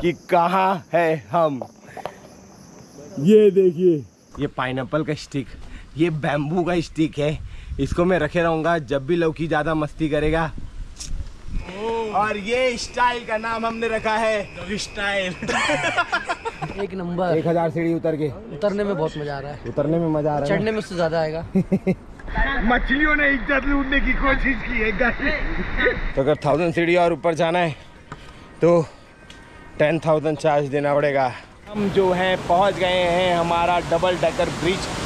कि कहाँ है हम। ये देखिए, ये पाइनएप्पल का स्टिक, ये बैम्बू का स्टिक है। इसको मैं रखे रहूंगा जब भी लौकी ज्यादा मस्ती करेगा। और ये स्टाइल का नाम हमने रखा है स्टाइल। एक नंबर। 1000 सीढ़ी उतर के, उतरने में बहुत मजा आ रहा है। उतरने में मजा आ रहा है, चढ़ने में उससे ज्यादा आएगा। मछलियों ने इज्जत लूटने की कोशिश की है गाइस। तो अगर 1000 सीढ़ी और ऊपर जाना है तो 10,000 चार्ज देना पड़ेगा। हम जो हैं पहुंच गए हैं हमारा डबल डेकर ब्रिज।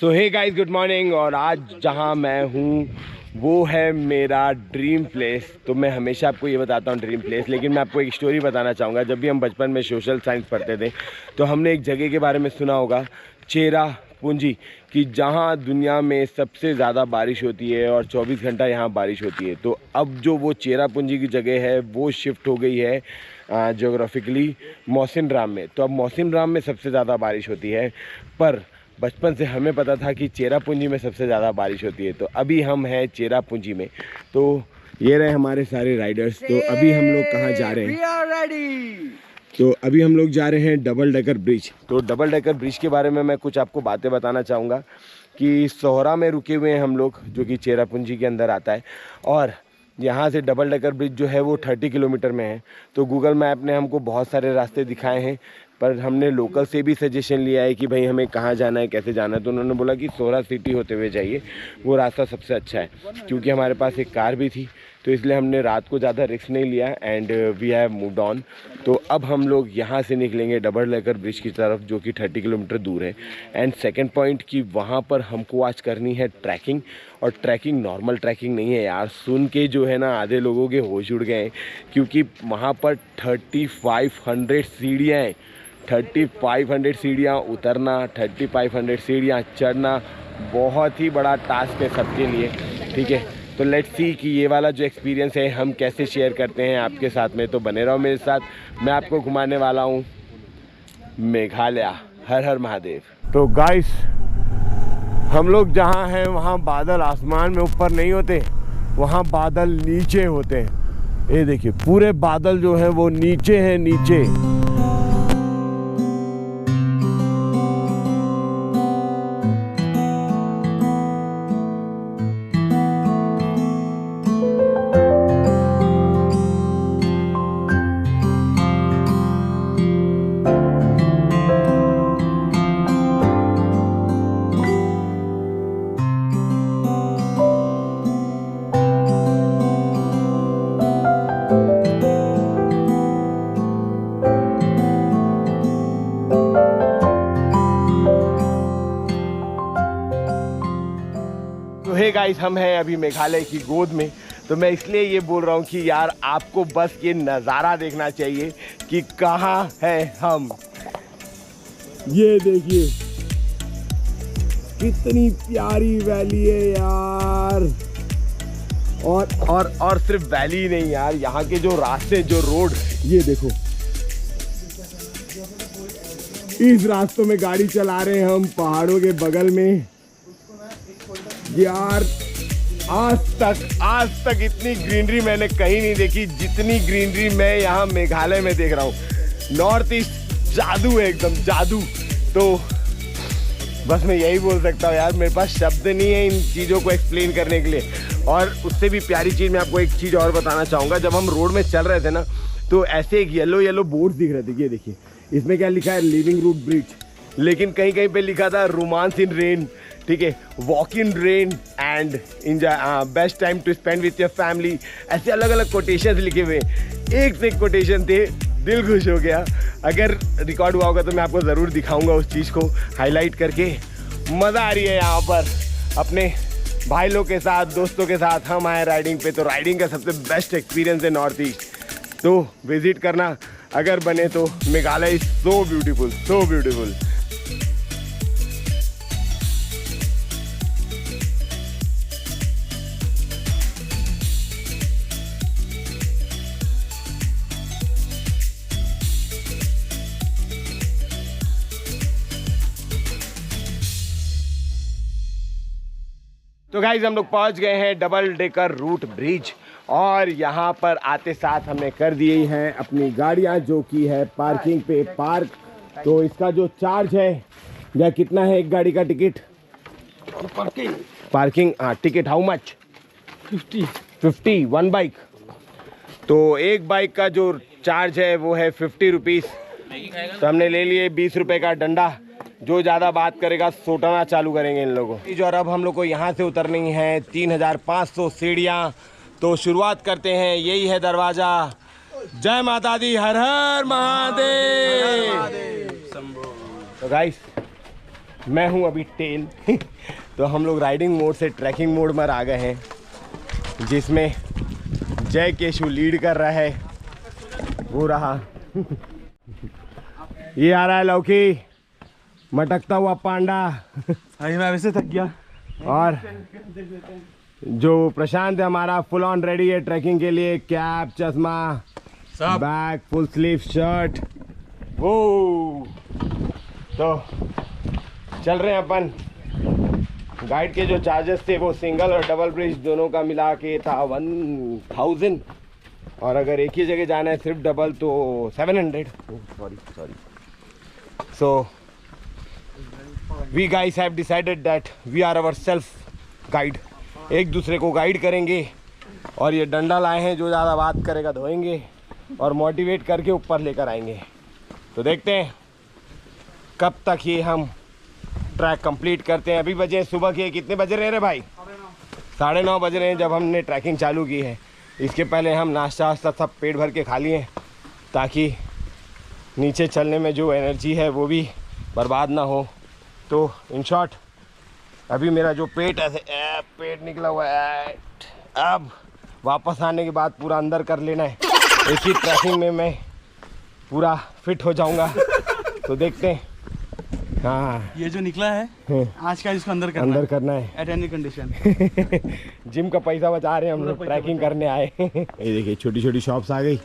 सो हे गाइस, गुड मॉर्निंग। और आज जहां मैं हूं वो है मेरा ड्रीम प्लेस। तो मैं हमेशा आपको ये बताता हूँ ड्रीम प्लेस, लेकिन मैं आपको एक स्टोरी बताना चाहूँगा। जब भी हम बचपन में सोशल साइंस पढ़ते थे तो हमने एक जगह के बारे में सुना होगा, चेरापूंजी, कि जहाँ दुनिया में सबसे ज़्यादा बारिश होती है और 24 घंटा यहाँ बारिश होती है। तो अब जो वो चेरापूंजी की जगह है वो शिफ्ट हो गई है ज्योग्राफिकली मौसिनराम में। तो अब मौसिनराम में सबसे ज़्यादा बारिश होती है, पर बचपन से हमें पता था कि चेरापूंजी में सबसे ज़्यादा बारिश होती है। तो अभी हम हैं चेरापूंजी में। तो ये रहे हमारे सारे राइडर्स। तो अभी हम लोग कहाँ जा रहे हैं? तो अभी हम लोग जा रहे हैं डबल डेकर ब्रिज। तो डबल डेकर ब्रिज के बारे में मैं कुछ आपको बातें बताना चाहूँगा कि सोहरा में रुके हुए हैं हम लोग, जो कि चेरापूंजी के अंदर आता है। और यहाँ से डबल डेकर ब्रिज जो है वो 30 किलोमीटर में है। तो गूगल मैप ने हमको बहुत सारे रास्ते दिखाए हैं, पर हमने लोकल से भी सजेशन लिया है कि भाई हमें कहाँ जाना है, कैसे जाना है। तो उन्होंने बोला कि सोहरा सिटी होते हुए जाइए, वो रास्ता सबसे अच्छा है। क्योंकि हमारे पास एक कार भी थी तो इसलिए हमने रात को ज़्यादा रिस्क नहीं लिया and we have moved on. तो अब हम लोग यहाँ से निकलेंगे डबल डेकर ब्रिज की तरफ, जो कि 30 किलोमीटर दूर है। एंड सेकेंड पॉइंट कि वहाँ पर हमको आज करनी है ट्रैकिंग। और ट्रैकिंग नॉर्मल ट्रैकिंग नहीं है यार, सुन के जो है ना आधे लोगों के होश उड़ गए हैं। क्योंकि वहाँ पर 3500 सीढ़ियाँ हैं। 3500 सीढ़ियाँ उतरना, 3500 सीढ़ियाँ चढ़ना बहुत ही बड़ा टास्क है सबके लिए, ठीक है। तो लेट्स सी कि ये वाला जो एक्सपीरियंस है हम कैसे शेयर करते हैं आपके साथ में। तो बने रहो मेरे साथ, मैं आपको घुमाने वाला हूँ मेघालय। हर हर महादेव। तो गाइस, हम लोग जहाँ हैं वहाँ बादल आसमान में ऊपर नहीं होते, वहाँ बादल नीचे होते हैं। ये देखिए, पूरे बादल जो है वो नीचे हैं, नीचे। हे गाइस, हम हैं अभी मेघालय की गोद में। तो मैं इसलिए ये बोल रहा हूँ कि यार आपको बस ये नज़ारा देखना चाहिए कि कहाँ है हम। ये देखिए कितनी प्यारी वैली है यार। और सिर्फ वैली नहीं यार, यहाँ के जो रास्ते, जो रोड, ये देखो, इस रास्तों में गाड़ी चला रहे हैं हम पहाड़ों के बगल में। यार आज तक इतनी ग्रीनरी मैंने कहीं नहीं देखी जितनी ग्रीनरी मैं यहाँ मेघालय में देख रहा हूँ। नॉर्थ ईस्ट जादू है, एकदम जादू। तो बस मैं यही बोल सकता हूँ यार, मेरे पास शब्द नहीं है इन चीज़ों को एक्सप्लेन करने के लिए। और उससे भी प्यारी चीज़ मैं आपको एक चीज़ और बताना चाहूँगा। जब हम रोड में चल रहे थे ना, तो ऐसे एक येलो बोर्ड दिख रहे थे। ये देखिए, इसमें क्या लिखा है, लिविंग रूट ब्रिज, लेकिन कहीं कहीं पे लिखा था रोमांस इन रेन, ठीक है, walk in rain and enjoy, best time to spend with your family. ऐसे अलग अलग कोटेशन लिखे हुए, एक से एक कोटेशन थे, दिल खुश हो गया। अगर रिकॉर्ड हुआ होगा तो मैं आपको ज़रूर दिखाऊंगा उस चीज़ को हाईलाइट करके। मज़ा आ रही है यहाँ पर अपने भाई लोग के साथ, दोस्तों के साथ हम आए राइडिंग पे। तो राइडिंग का सबसे बेस्ट एक्सपीरियंस है नॉर्थ ईस्ट, तो विजिट करना अगर बने तो। Meghalaya is so beautiful, so beautiful. तो गाइज हम लोग पहुंच गए हैं डबल डेकर रूट ब्रिज और यहाँ पर आते साथ हमने कर दिए हैं अपनी गाड़ियाँ जो कि है पार्किंग पे पार्क। तो इसका जो चार्ज है या कितना है एक गाड़ी का टिकट? पार्किंग हाँ ticket how much? 50 one bike. तो एक बाइक का जो चार्ज है वो है 50 रुपीज़। तो हमने ले लिए 20 रुपए का डंडा। जो ज़्यादा बात करेगा सोटाना चालू करेंगे इन लोगों को। और अब हम लोग को यहाँ से उतरनी है 3500 सीढ़ियाँ। तो शुरुआत करते हैं, यही है दरवाज़ा। जय माता दी, हर हर महादेव। तो गाइस मैं हूँ अभी टेल तो हम लोग राइडिंग मोड से ट्रैकिंग मोड में आ गए हैं, जिसमें जय केशु लीड कर रहा है। वो रहा ये आ रहा है लौकी, मटकता हुआ पांडा। अरे मैं वैसे थक गया। और जो प्रशांत है हमारा फुल ऑन रेडी है ट्रैकिंग के लिए, कैप, चश्मा, बैग, फुल स्लीव शर्ट। वो तो चल रहे हैं अपन। गाइड के जो चार्जेस थे वो सिंगल और डबल ब्रिज दोनों का मिला के था 1000, और अगर एक ही जगह जाना है सिर्फ डबल तो 700। Sorry so we guys have decided that we are our self guide. एक दूसरे को गाइड करेंगे और ये डंडा लाए हैं, जो ज़्यादा बात करेगा धोएंगे और मोटिवेट करके ऊपर लेकर आएंगे। तो देखते हैं कब तक ये हम ट्रैक कंप्लीट करते हैं। अभी बजे सुबह के कितने बज रहे हैं रे भाई? 9:30 बज रहे हैं जब हमने ट्रैकिंग चालू की है। इसके पहले हम नाश्ता वास्ता सब पेट भर के खा लिए ताकि नीचे चलने में जो एनर्जी है वो भी बर्बाद ना हो। तो इन शॉर्ट अभी मेरा जो पेट ऐसे पेट निकला हुआ है, अब वापस आने के बाद पूरा अंदर कर लेना है। इसी ट्रैकिंग में मैं पूरा फिट हो जाऊंगा। तो देखते हैं। हाँ ये जो निकला है आज का, इसको अंदर करना है एट एनी कंडीशन। जिम का पैसा बचा रहे हैं हम लोग, ट्रैकिंग करने आए। ये देखिए छोटी छोटी शॉप्स आ गई।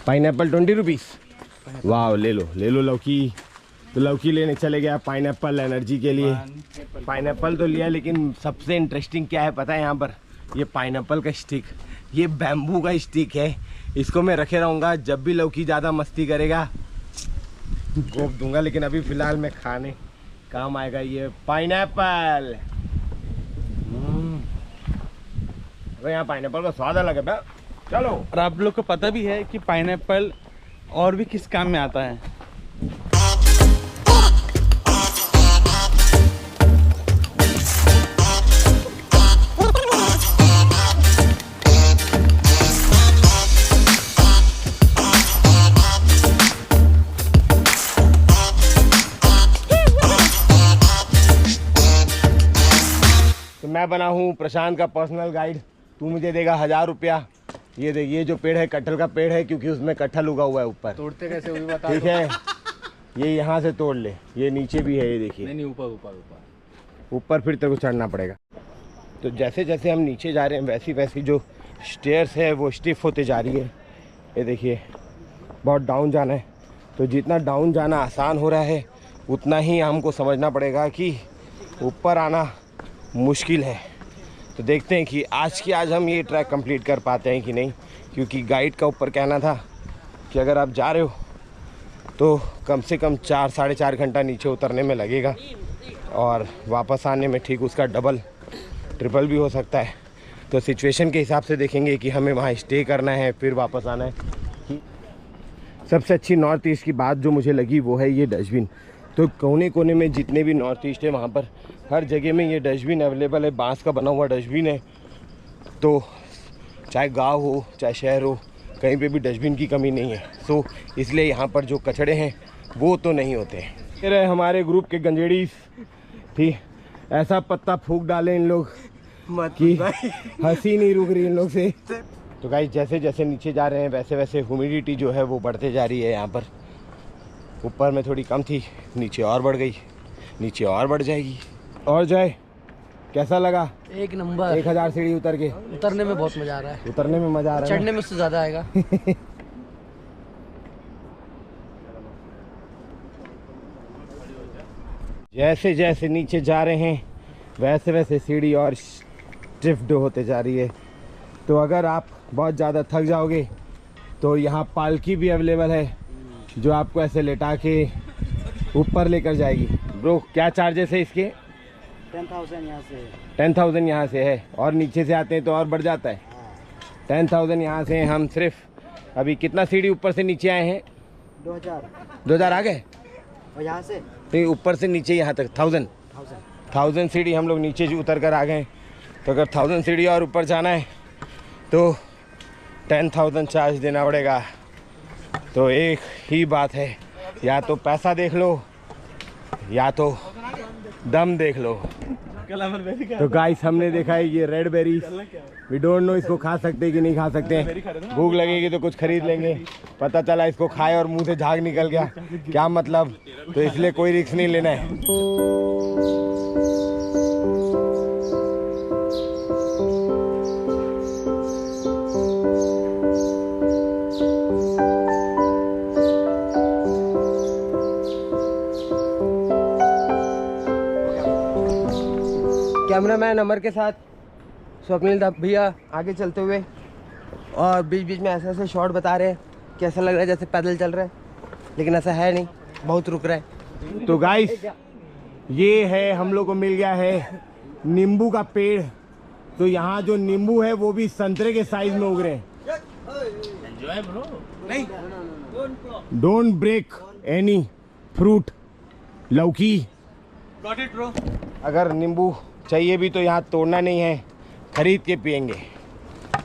Pineapple 20 rupees. वाह ले लो लौकी। तो लौकी लेने चले गया, पाइनएप्पल एनर्जी के लिए। पाइनएप्पल तो लिया, लेकिन सबसे इंटरेस्टिंग क्या है पता है? यहाँ पर ये पाइनएप्पल का स्टिक, ये बैम्बू का स्टिक है। इसको मैं रखे रहूँगा, जब भी लौकी ज़्यादा मस्ती करेगा गोप दूंगा। लेकिन अभी फ़िलहाल मैं खाने काम आएगा ये पाइनएप्पल। अरे यहाँ पाइनएप्पल का स्वाद अलग है। चलो। और आप लोग को पता भी है कि पाइनएप्पल और भी किस काम में आता है? तो मैं बना हूँ प्रशांत का पर्सनल गाइड। तू मुझे देगा 1000 रुपया। ये देख, ये जो पेड़ है कटहल का पेड़ है, क्योंकि उसमें कटहल उगा हुआ है ऊपर। तोड़ते कैसे वो भी बता। ठीक है, ये यहाँ से तोड़ ले। ये नीचे भी है, ये देखिए। नहीं ऊपर फिर तेरे को चढ़ना पड़ेगा। तो जैसे जैसे हम नीचे जा रहे हैं वैसी वैसी जो स्टेयर्स है वो स्टिफ होते जा रही है। ये देखिए बहुत डाउन जाना है। तो जितना डाउन जाना आसान हो रहा है उतना ही हमको समझना पड़ेगा कि ऊपर आना मुश्किल है। तो देखते हैं कि आज हम ये ट्रैक कंप्लीट कर पाते हैं कि नहीं, क्योंकि गाइड का ऊपर कहना था कि अगर आप जा रहे हो तो कम से कम 4-4.5 घंटा नीचे उतरने में लगेगा और वापस आने में ठीक उसका डबल ट्रिपल भी हो सकता है। तो सिचुएशन के हिसाब से देखेंगे कि हमें वहाँ स्टे करना है फिर वापस आना है। सबसे अच्छी नॉर्थ ईस्ट की बात जो मुझे लगी वो है ये डस्टबिन। तो कोने कोने में जितने भी नॉर्थ ईस्ट है वहाँ पर हर जगह में ये डस्टबिन अवेलेबल है। बांस का बना हुआ डस्टबिन है। तो चाहे गांव हो चाहे शहर हो, कहीं पे भी डस्टबिन की कमी नहीं है। सो इसलिए यहाँ पर जो कचड़े हैं वो तो नहीं होते हैं। ये रहे हमारे ग्रुप के गंजेड़ी थी, ऐसा पत्ता फूंक डाले इन लोग कि हंसी नहीं रुक रही इन लोग से। तो गाइस जैसे जैसे नीचे जा रहे हैं वैसे वैसे ह्यूमिडिटी जो है वो बढ़ते जा रही है। यहाँ पर ऊपर में थोड़ी कम थी, नीचे और बढ़ गई, नीचे और बढ़ जाएगी। और जय कैसा लगा? एक नंबर। 1000 सीढ़ी उतर के। उतरने में बहुत मजा आ रहा है। उतरने में मजा आ रहा है, चढ़ने में उससे ज्यादा आएगा। जैसे जैसे नीचे जा रहे हैं वैसे वैसे सीढ़ी और स्टिफ्ड होते जा रही है। तो अगर आप बहुत ज़्यादा थक जाओगे तो यहाँ पालकी भी अवेलेबल है जो आपको ऐसे लेटा के ऊपर लेकर जाएगी। ब्रो क्या चार्जेस है इसके? 10,000 यहाँ से। 10,000 यहाँ से है और नीचे से आते हैं तो और बढ़ जाता है। 10,000 यहाँ से। हम सिर्फ अभी कितना सीढ़ी ऊपर से नीचे आए हैं? 2000 आ गए। और यहाँ से नहीं, ऊपर से नीचे यहाँ तक 1000 सीढ़ी हम लोग नीचे उतर कर आ गए। तो अगर 1000 सीढ़ी और ऊपर जाना है तो 10,000 चार्ज देना पड़ेगा। तो एक ही बात है, या तो पैसा देख लो या तो दम देख लो। तो गाइस हमने देखा है ये red berries, we don't know इसको खा सकते कि नहीं खा सकते। भूख लगेगी तो कुछ खरीद लेंगे। पता चला इसको खाए और मुंह से झाग निकल गया, क्या मतलब। तो इसलिए कोई रिस्क नहीं लेना है। कैमरामैन अमर के साथ स्वप्निल भैया आगे चलते हुए और बीच बीच में ऐसे ऐसे शॉट बता रहे हैं। कैसा लग रहा है जैसे पैदल चल रहा है, लेकिन ऐसा है नहीं, बहुत रुक रहा है। तो गाइस ये है, हम लोग को मिल गया है नींबू का पेड़। तो यहाँ जो नींबू है वो भी संतरे के साइज में उग रहे हैं। Don't break any fruit. लौकी अगर नींबू चाहिए भी तो यहाँ तोड़ना नहीं है, खरीद के पियेंगे।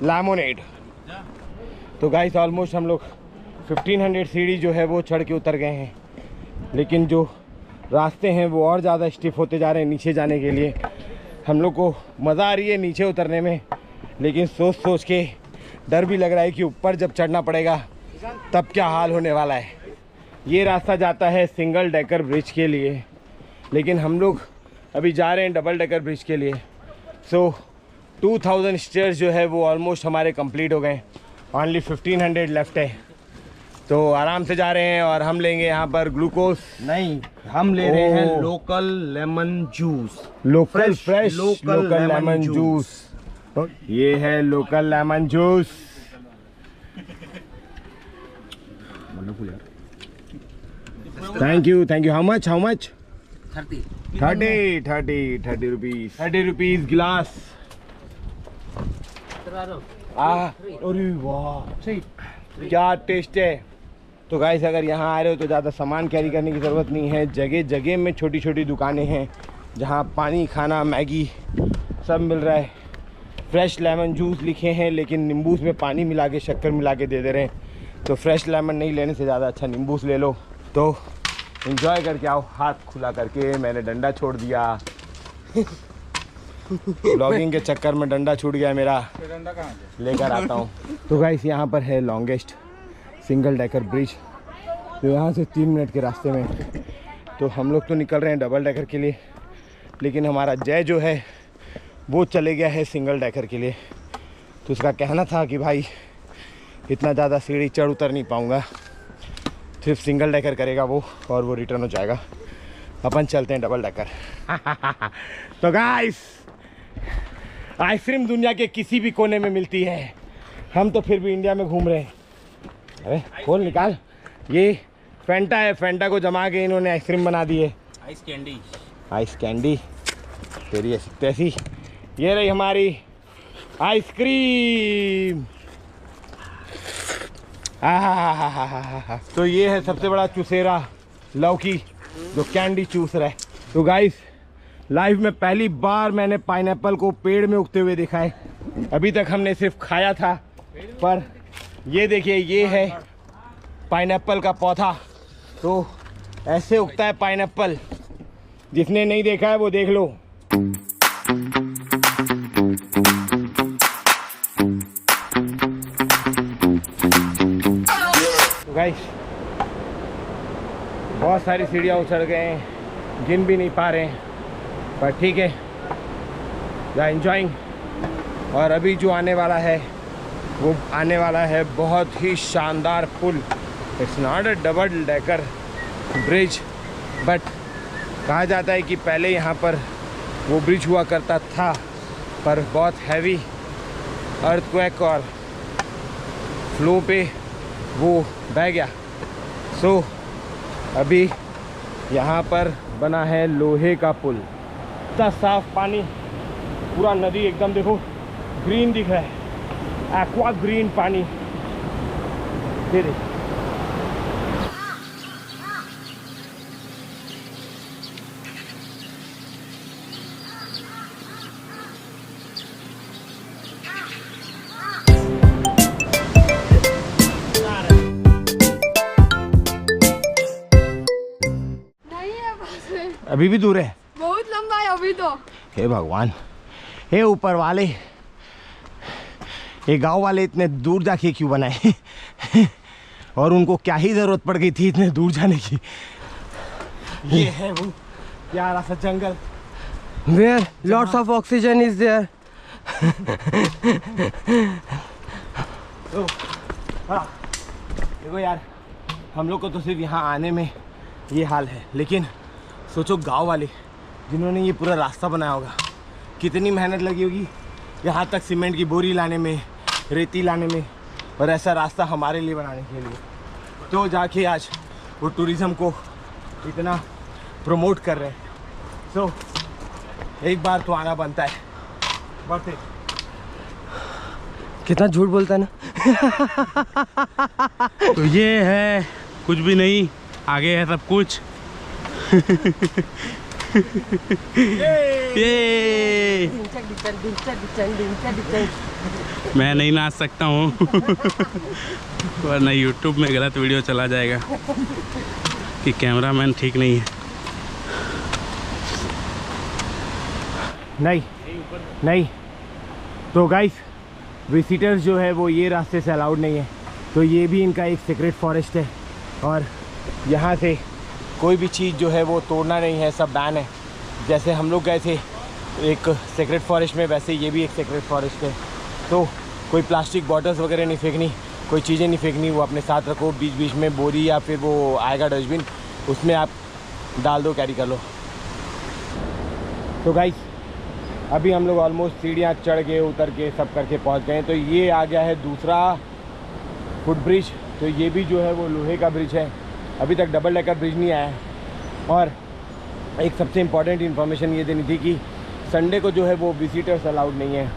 लेमोनेड। तो गाइस ऑलमोस्ट हम लोग 1500 सीढ़ी जो है वो चढ़ के उतर गए हैं, लेकिन जो रास्ते हैं वो और ज़्यादा स्टिफ होते जा रहे हैं नीचे जाने के लिए। हम लोग को मज़ा आ रही है नीचे उतरने में, लेकिन सोच सोच के डर भी लग रहा है कि ऊपर जब चढ़ना पड़ेगा तब क्या हाल होने वाला है। ये रास्ता जाता है सिंगल डेकर ब्रिज के लिए, लेकिन हम लोग अभी जा रहे हैं डबल डेकर ब्रिज के लिए। सो 2000 स्टेयर्स जो है वो ऑलमोस्ट हमारे कंप्लीट हो गए। ओनली 1500 लेफ्ट है। तो आराम से जा रहे हैं और हम लेंगे यहाँ पर ग्लूकोज नहीं, हम ले रहे हैं local lemon juice. Local fresh local lemon juice. ये है local lemon juice. Thank you how much 30 rupees 30 rupees गिलास। अरे वाह क्या टेस्ट है। तो गाइस अगर यहाँ आ रहे हो तो ज़्यादा सामान कैरी करने की ज़रूरत नहीं है। जगह जगह में छोटी छोटी दुकानें हैं जहाँ पानी, खाना, मैगी सब मिल रहा है। फ्रेश लेमन जूस लिखे हैं, लेकिन नींबू में पानी मिला के, शक्कर मिला के दे रहे हैं। तो फ्रेश लेमन नहीं लेने से ज़्यादा अच्छा नींबू ले लो। तो एंजॉय करके आओ। हाथ खुला करके मैंने डंडा छोड़ दिया। ब्लॉगिंग के चक्कर में डंडा छूट गया मेरा, लेकर आता हूँ। तो गाइस यहाँ पर है लॉन्गेस्ट सिंगल डेकर ब्रिज, तो यहाँ से 3 मिनट के रास्ते में। तो हम लोग तो निकल रहे हैं डबल डेकर के लिए, लेकिन हमारा जय जो है वो चले गया है सिंगल डेकर के लिए। तो उसका कहना था कि भाई इतना ज़्यादा सीढ़ी चढ़ उतर नहीं पाऊँगा, सिर्फ सिंगल डेकर करेगा वो, और वो रिटर्न हो जाएगा। अपन चलते हैं डबल डेकर। तो गाइस आइसक्रीम दुनिया के किसी भी कोने में मिलती है, हम तो फिर भी इंडिया में घूम रहे हैं। अरे खोल निकाल। ये फेंटा है, फेंटा को जमा के इन्होंने आइसक्रीम बना दी है। आइस कैंडी तेरी तैसी। ये रही हमारी आइसक्रीम। तो ये है सबसे बड़ा चूसेरा लौकी जो कैंडी चूस रहा है। तो गाइस लाइफ में पहली बार मैंने पाइनएप्पल को पेड़ में उगते हुए देखा है। अभी तक हमने सिर्फ खाया था, पर ये देखिए ये है पाइनएप्पल का पौधा। तो ऐसे उगता है पाइनएप्पल। जिसने नहीं देखा है वो देख लो। तो गाइस बहुत सारी सीढ़ियाँ उछल गए हैं, गिन भी नहीं पा रहे हैं, पर ठीक है, द एंजॉइंग। और अभी जो आने वाला है वो आने वाला है बहुत ही शानदार पुल। It's not a double decker bridge, but कहा जाता है कि पहले यहाँ पर वो ब्रिज हुआ करता था, पर बहुत हैवी अर्थक्वेक और फ्लो पे वो बह गया। सो अभी यहाँ पर बना है लोहे का पुल। इतना साफ पानी, पूरा नदी एकदम देखो ग्रीन दिख रहा है, एक्वा ग्रीन पानी। फिर अभी भी दूर है, बहुत लंबा है अभी तो। हे भगवान, हे ऊपर वाले, ये गांव वाले इतने दूर जाके क्यों बनाए और उनको क्या ही जरूरत पड़ गई थी इतने दूर जाने की। ये है वो प्यारा सा जंगल, Where lots of oxygen is there. तो हाँ देखो यार, हम लोग को तो सिर्फ यहाँ आने में ये हाल है, लेकिन सोचो गांव वाले जिन्होंने ये पूरा रास्ता बनाया होगा, कितनी मेहनत लगी होगी यहाँ तक सीमेंट की बोरी लाने में, रेती लाने में, और ऐसा रास्ता हमारे लिए बनाने के लिए। तो जाके आज वो टूरिज़्म को इतना प्रमोट कर रहे हैं। सो एक बार तो आना बनता है। बढ़ते कितना झूठ बोलता है ना। तो ये है कुछ भी नहीं, आगे है सब कुछ। ये मैं नहीं नाच सकता हूँ वरना यूट्यूब में गलत वीडियो चला जाएगा कि कैमरामैन ठीक नहीं है। नहीं तो गाइस, विजिटर्स जो है वो ये रास्ते से अलाउड नहीं है। तो ये भी इनका एक सीक्रेट फॉरेस्ट है और यहाँ से कोई भी चीज़ जो है वो तोड़ना नहीं है, सब बैन है। जैसे हम लोग गए थे एक सीक्रेट फॉरेस्ट में, वैसे ये भी एक सीक्रेट फॉरेस्ट है। तो कोई प्लास्टिक बॉटल्स वगैरह नहीं फेंकनी, कोई चीज़ें नहीं फेंकनी, वो अपने साथ रखो। बीच बीच में बोरी या फिर वो आएगा डस्टबिन, उसमें आप डाल दो, कैरी कर लो। तो गाइस अभी हम लोग ऑलमोस्ट सीढ़ियाँ चढ़ के उतर के सब करके पहुँच गए हैं। तो ये आ गया है दूसरा फुट ब्रिज। तो ये भी जो है वो लोहे का ब्रिज है, अभी तक डबल डेकर ब्रिज नहीं आया है। और एक सबसे इम्पॉर्टेंट इन्फॉर्मेशन ये देनी थी कि संडे को जो है वो विजिटर्स अलाउड नहीं है।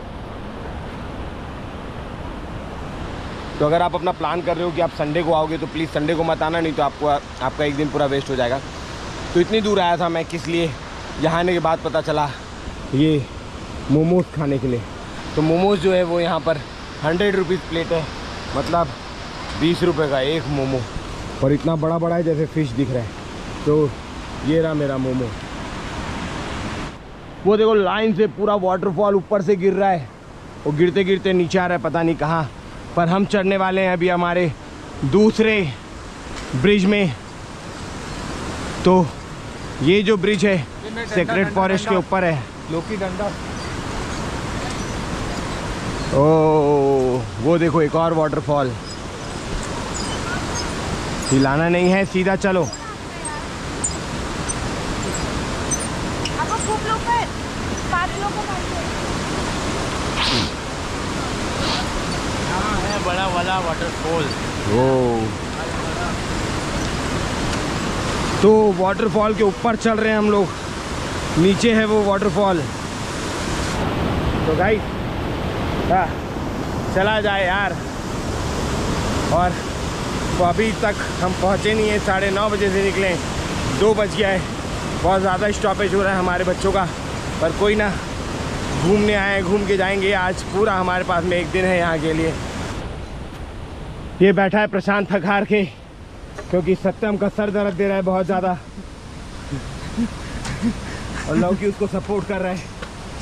तो अगर आप अपना प्लान कर रहे हो कि आप संडे को आओगे तो प्लीज़ संडे को मत आना, नहीं तो आपका एक दिन पूरा वेस्ट हो जाएगा। तो इतनी दूर आया था मैं किस लिए, यहाँ आने के बाद पता चला ये मोमोज खाने के लिए। तो मोमोज जो है वो यहाँ पर 100 रुपीज़ प्लेट है, मतलब 20 रुपये का एक मोमो, और इतना बड़ा बड़ा है जैसे फिश दिख रहा है। तो ये रहा मेरा मोमो। वो देखो लाइन से पूरा वाटरफॉल ऊपर से गिर रहा है, वो गिरते गिरते नीचे आ रहा है पता नहीं कहाँ। पर हम चढ़ने वाले हैं अभी हमारे दूसरे ब्रिज में। तो ये जो ब्रिज है सीक्रेट फॉरेस्ट के ऊपर है। लोकी डंडा। ओ वो देखो एक और वाटरफॉल। हिलाना नहीं है, सीधा चलो। आपको खूब लोग है, 5 लोग यहाँ है बड़ा वाला वाटरफॉल। ओ तो वाटरफॉल के ऊपर चल रहे हैं हम लोग, नीचे है वो वाटरफॉल। तो गाइस चला जाए यार। और तो अभी तक हम पहुँचे नहीं हैं, 9:30 बजे से निकले, 2 बज गया है। बहुत ज़्यादा स्टॉपेज हो रहा है हमारे बच्चों का, पर कोई ना, घूमने आए, घूम के जाएंगे। आज पूरा हमारे पास में एक दिन है यहाँ के लिए। ये बैठा है प्रशांत थक हार के, क्योंकि सत्यम का सर दर्द दे रहा है बहुत ज़्यादा, और लौकी उसको सपोर्ट कर रहा है,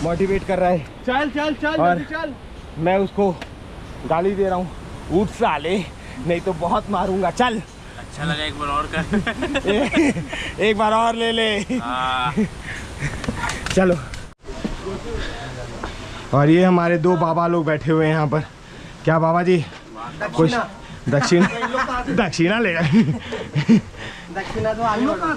मोटिवेट कर रहा है। चल चल चल और चल। मैं उसको गाली दे रहा हूँ, उठ साले, नहीं तो बहुत मारूंगा। चल अच्छा लगा, एक बार और कर। एक बार और ले ले। चलो। और ये हमारे 2 बाबा लोग बैठे हुए हैं यहाँ पर। क्या बाबा जी? कुछ दक्षिणा ले। दक्षिणा तो आगे बढ़ो।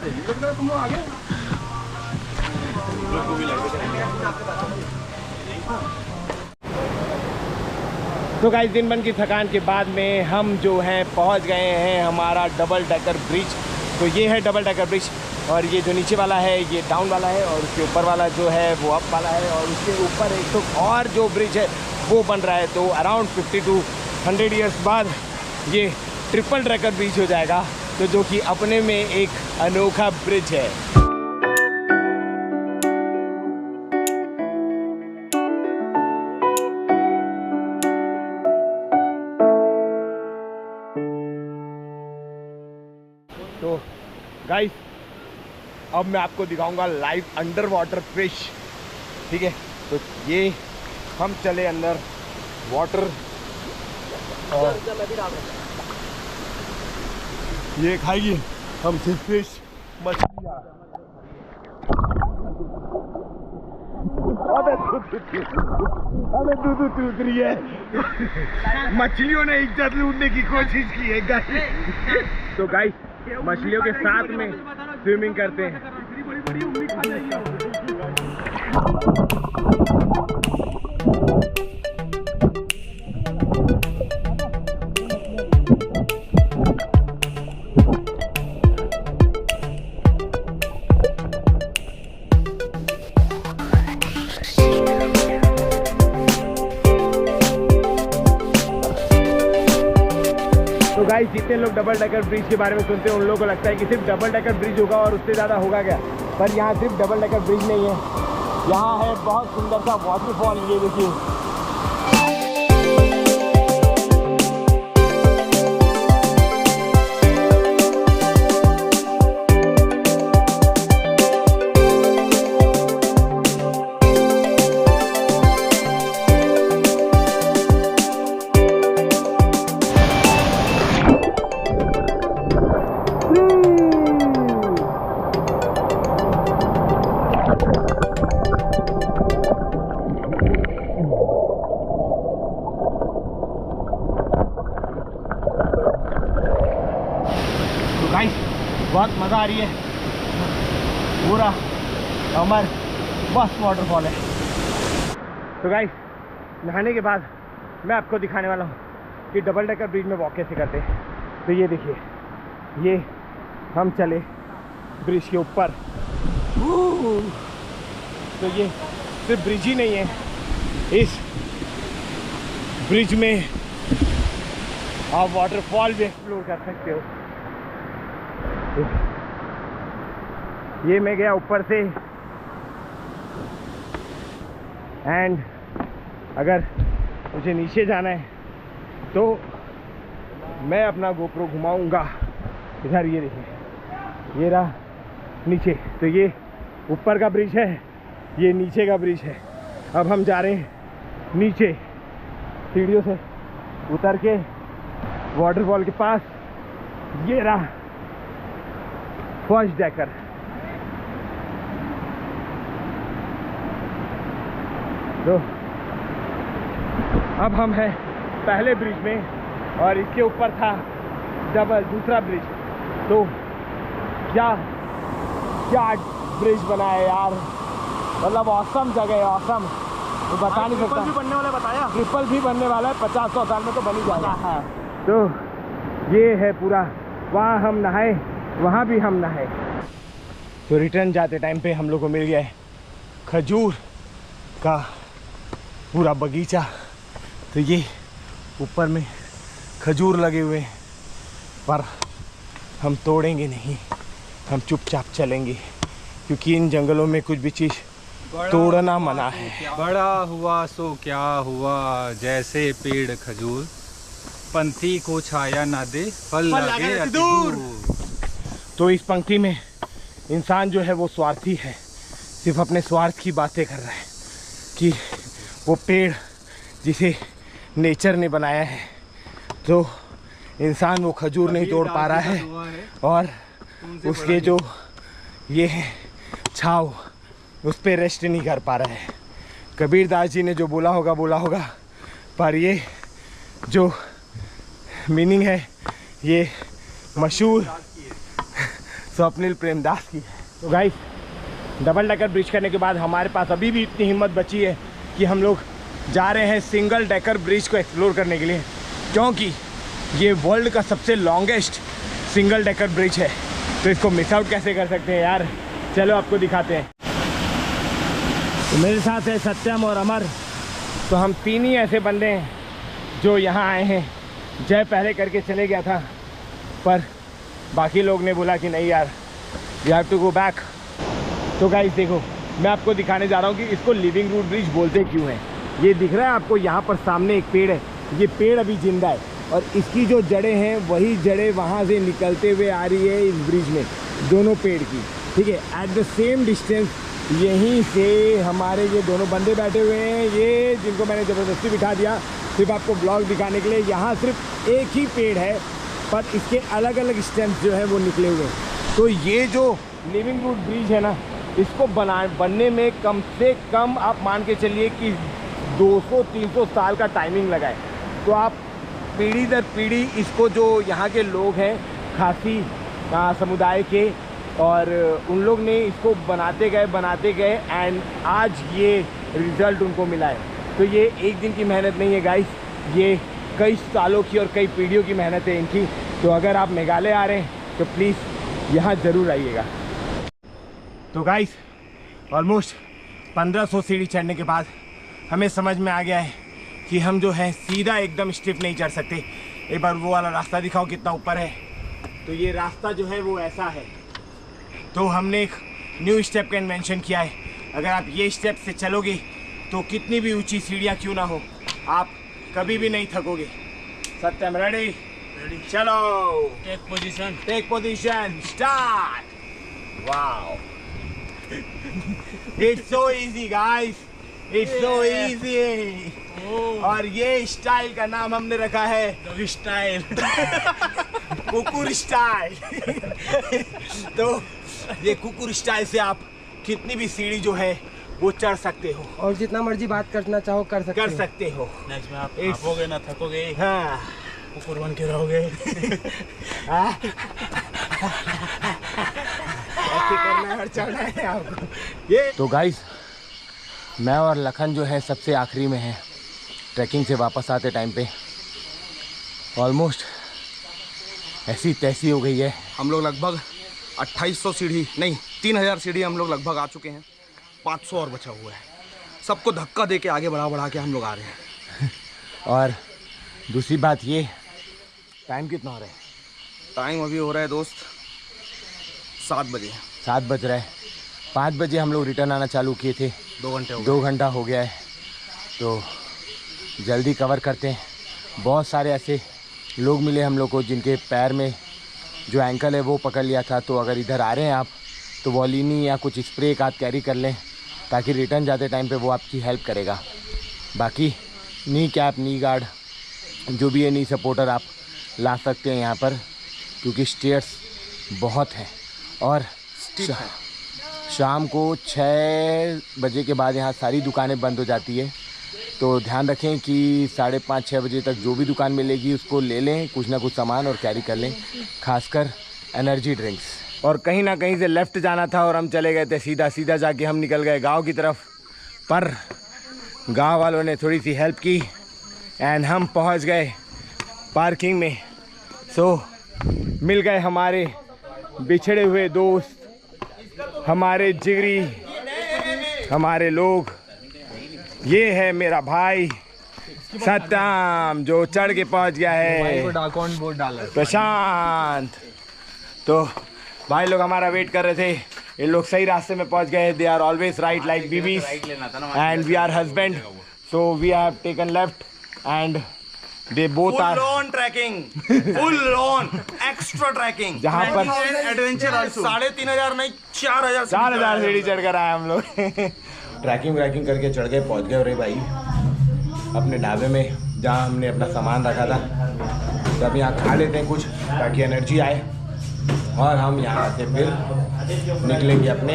तो गाइस दिन भर की थकान के बाद में हम जो हैं पहुंच गए हैं हमारा डबल डेकर ब्रिज। तो ये है डबल डेकर ब्रिज और ये जो नीचे वाला है ये डाउन वाला है और उसके ऊपर वाला जो है वो अप वाला है और उसके ऊपर एक तो और जो ब्रिज है वो बन रहा है। तो अराउंड 50 to 100 ईयर्स बाद ये ट्रिपल डेकर ब्रिज हो जाएगा, तो जो कि अपने में एक अनोखा ब्रिज है। तो गाइस अब मैं आपको दिखाऊंगा लाइव अंडर वाटर फिश, ठीक है। तो ये हम चले अंदर वाटर और ये खाएगी हम सिर्फ फिश मछलियाँ। अबे दूध टूट रही है। मछलियों ने इज्जत लूटने की कोशिश की है गाइस। तो गाइस मछलियों के साथ में स्विमिंग करते हैं। तो गाइस जितने लोग डबल डेकर ब्रिज के बारे में सुनते हैं उन लोगों को लगता है कि सिर्फ डबल डेकर ब्रिज होगा और उससे ज़्यादा होगा क्या, पर यहाँ सिर्फ डबल डेकर ब्रिज नहीं है, यहाँ है बहुत सुंदर सा वाटरफॉल। ये देखिए बहुत मज़ा आ रही है। पूरा अमर मस्त वाटरफॉल है। तो गाइस नहाने के बाद मैं आपको दिखाने वाला हूँ कि डबल डेकर ब्रिज में वॉक कैसे करते हैं। तो ये देखिए, ये हम चले ब्रिज के ऊपर। तो ये सिर्फ ब्रिज ही नहीं है, इस ब्रिज में आप वाटरफॉल भी एक्सप्लोर कर सकते हो। ये मैं गया ऊपर से एंड अगर मुझे नीचे जाना है तो मैं अपना गोप्रो घुमाऊंगा इधर। ये देखिए, ये रहा नीचे। तो ये ऊपर का ब्रिज है, ये नीचे का ब्रिज है। अब हम जा रहे हैं नीचे सीढ़ियों से उतर के वाटरफॉल के पास। ये रहा फर्स्ट डेकर। तो अब हम हैं पहले ब्रिज में और इसके ऊपर था दूसरा ब्रिज। तो क्या क्या ब्रिज बना है यार, मतलब ऑसम जगह है, ऑसम। तो बता नहीं सकता। ट्रिपल भी बनने वाला बताया, ट्रिपल भी बनने वाला है, 50-100 साल में तो बन ही जाएगा। तो ये है पूरा, वहाँ हम नहाए, वहाँ भी हम नहाए। तो रिटर्न जाते टाइम पे हम लोग को मिल गया है खजूर का पूरा बगीचा। तो ये ऊपर में खजूर लगे हुए हैं, पर हम तोड़ेंगे नहीं, हम चुपचाप चलेंगे क्योंकि इन जंगलों में कुछ भी चीज़ तोड़ना मना है। बड़ा हुआ सो क्या हुआ, जैसे पेड़ खजूर, पंथी को छाया ना दे, फल लागे अति दूर। तो इस पंक्ति में इंसान जो है वो स्वार्थी है, सिर्फ अपने स्वार्थ की बातें कर रहा है कि वो पेड़ जिसे नेचर ने बनाया है, तो इंसान वो खजूर नहीं तोड़ पा रहा है और उसके जो ये है छाव उस पर रेस्ट नहीं कर पा रहा है। कबीर दास जी ने जो बोला होगा, पर ये जो मीनिंग है ये मशहूर स्वप्निल प्रेमदास की है। तो गाइस डबल डेकर ब्रिज करने के बाद हमारे पास अभी भी इतनी हिम्मत बची है कि हम लोग जा रहे हैं सिंगल डेकर ब्रिज को एक्सप्लोर करने के लिए, क्योंकि ये वर्ल्ड का सबसे लॉन्गेस्ट सिंगल डेकर ब्रिज है। तो इसको मिस आउट कैसे कर सकते हैं यार। चलो आपको दिखाते हैं। तो मेरे साथ है सत्यम और अमर। तो हम तीन ही ऐसे बंदे हैं जो यहाँ आए हैं। जय पहले करके चले गया था, पर बाकी लोग ने बोला कि नहीं यार, we have to go back. तो गाइस देखो, मैं आपको दिखाने जा रहा हूँ कि इसको लिविंग रूट ब्रिज बोलते क्यों हैं। ये दिख रहा है आपको, यहाँ पर सामने एक पेड़ है, ये पेड़ अभी जिंदा है और इसकी जो जड़ें हैं वही जड़ें वहाँ से निकलते हुए आ रही है इस ब्रिज में, दोनों पेड़ की, ठीक है। एट द सेम डिस्टेंस यहीं से हमारे ये दोनों बंदे बैठे हुए हैं, ये जिनको मैंने ज़बरदस्ती बिठा दिया सिर्फ आपको ब्लॉग दिखाने के लिए। यहाँ सिर्फ एक ही पेड़ है पर इसके अलग अलग स्टेम्स जो है वो निकले हुए हैं। तो ये जो लिविंग रूट ब्रिज है ना, इसको बनने में कम से कम आप मान के चलिए कि 200-300 साल का टाइमिंग लगा है। तो आप पीढ़ी दर पीढ़ी इसको, जो यहाँ के लोग हैं खासी समुदाय के, और उन लोग ने इसको बनाते गए एंड आज ये रिज़ल्ट उनको मिला है। तो ये एक दिन की मेहनत नहीं है गाइस, ये कई सालों की और कई पीढ़ियों की मेहनत है इनकी। तो अगर आप मेघालय आ रहे हैं तो प्लीज़ यहाँ ज़रूर आइएगा। तो गाइस ऑलमोस्ट 1500 सीढ़ी चढ़ने के बाद हमें समझ में आ गया है कि हम जो है सीधा एकदम स्टिफ नहीं चढ़ सकते। एक बार वो वाला रास्ता दिखाओ कितना ऊपर है। तो ये रास्ता जो है वो ऐसा है। तो हमने एक न्यू स्टेप का इन्वेंशन किया है। अगर आप ये स्टेप से चलोगे तो कितनी भी ऊंची सीढ़ियाँ क्यों ना हो, आप कभी भी नहीं थकोगे। सत्यम रेडी? चलो, take position, start. Wow, it's so easy guys, it's so easy. और ये स्टाइल का नाम हमने रखा है स्टाइल, कुकुर स्टाइल। तो ये कुकुर स्टाइल से आप कितनी भी सीढ़ी जो है वो चढ़ सकते हो और जितना मर्जी बात करना चाहो कर सकते हो। नेक्स्ट में आप थकोगे ना थकोगे, हाँ, कुकुर बन के रहोगे। ऐसे करना है और चढ़ना है आपको। ये तो गाइस, मैं और लखन जो है सबसे आखिरी में है। ट्रैकिंग से वापस आते टाइम पे ऑलमोस्ट ऐसी तैसी हो गई है। हम लोग लगभग 2800 सीढ़ी नहीं 3000 सीढ़ी हम लोग लगभग आ चुके हैं। 500 और बचा हुआ है। सबको धक्का दे के आगे बढ़ा के हम लोग आ रहे हैं। और दूसरी बात ये, टाइम कितना हो रहा है? टाइम अभी हो रहा है दोस्त 7 बजे। 7 बज रहा है। 5 बजे हम लोग रिटर्न आना चालू किए थे। 2 घंटा हो गया है। तो जल्दी कवर करते हैं। बहुत सारे ऐसे लोग मिले हम लोग को जिनके पैर में जो एंकल है वो पकड़ लिया था। तो अगर इधर आ रहे हैं आप तो वॉलिनी या कुछ स्प्रे एक आध कैरी कर लें, ताकि रिटर्न जाते टाइम पे वो आपकी हेल्प करेगा। बाकी नी कैप, नी गार्ड, जो भी है, नी सपोर्टर आप ला सकते हैं यहाँ पर, क्योंकि स्टेयर्स बहुत हैं। और शाम को 6 बजे के बाद यहाँ सारी दुकानें बंद हो जाती है। तो ध्यान रखें कि 5:30-6 बजे तक जो भी दुकान मिलेगी उसको ले लें, कुछ ना कुछ सामान और कैरी कर लें, खासकर एनर्जी ड्रिंक्स। और कहीं ना कहीं से लेफ़्ट जाना था और हम चले गए थे सीधा जाके हम निकल गए गांव की तरफ। पर गांव वालों ने थोड़ी सी हेल्प की एंड हम पहुंच गए पार्किंग में। सो मिल गए हमारे बिछड़े हुए दोस्त, हमारे जिगरी, हमारे लोग। ये है मेरा भाई सत्यम जो चढ़ के पहुंच गया है, प्रशांत। तो भाई लोग हमारा वेट कर रहे थे। ये लोग सही रास्ते में पहुंच गए। They are always right like बीबीज and we are husband. So we have taken left and they both are on trekking, full on extra trekking, जहाँ पर एडवेंचर 3500 नहीं 4000 सीढ़ी चढ़ कर आए हम लोग। ट्रैकिंग करके चढ़ गए, पहुंच गए रे भाई अपने ढाबे में जहाँ हमने अपना सामान रखा था। तो अब यहाँ खा लेते हैं कुछ ताकि एनर्जी आए और हम यहाँ से फिर निकलेंगे अपने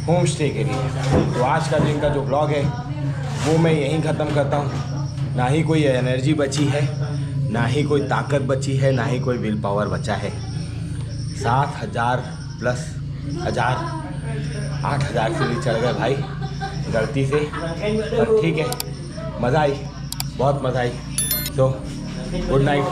होम स्टे के लिए। तो आज का दिन का जो ब्लॉग है वो मैं यहीं ख़त्म करता हूँ। ना ही कोई एनर्जी बची है, ना ही कोई ताकत बची है, ना ही कोई विल पावर बचा है। 7000 प्लस 1000 8000 सीढ़ी चढ़ गए भाई गलती से, पर ठीक है, मज़ा आई, बहुत मज़ा आई। So good night.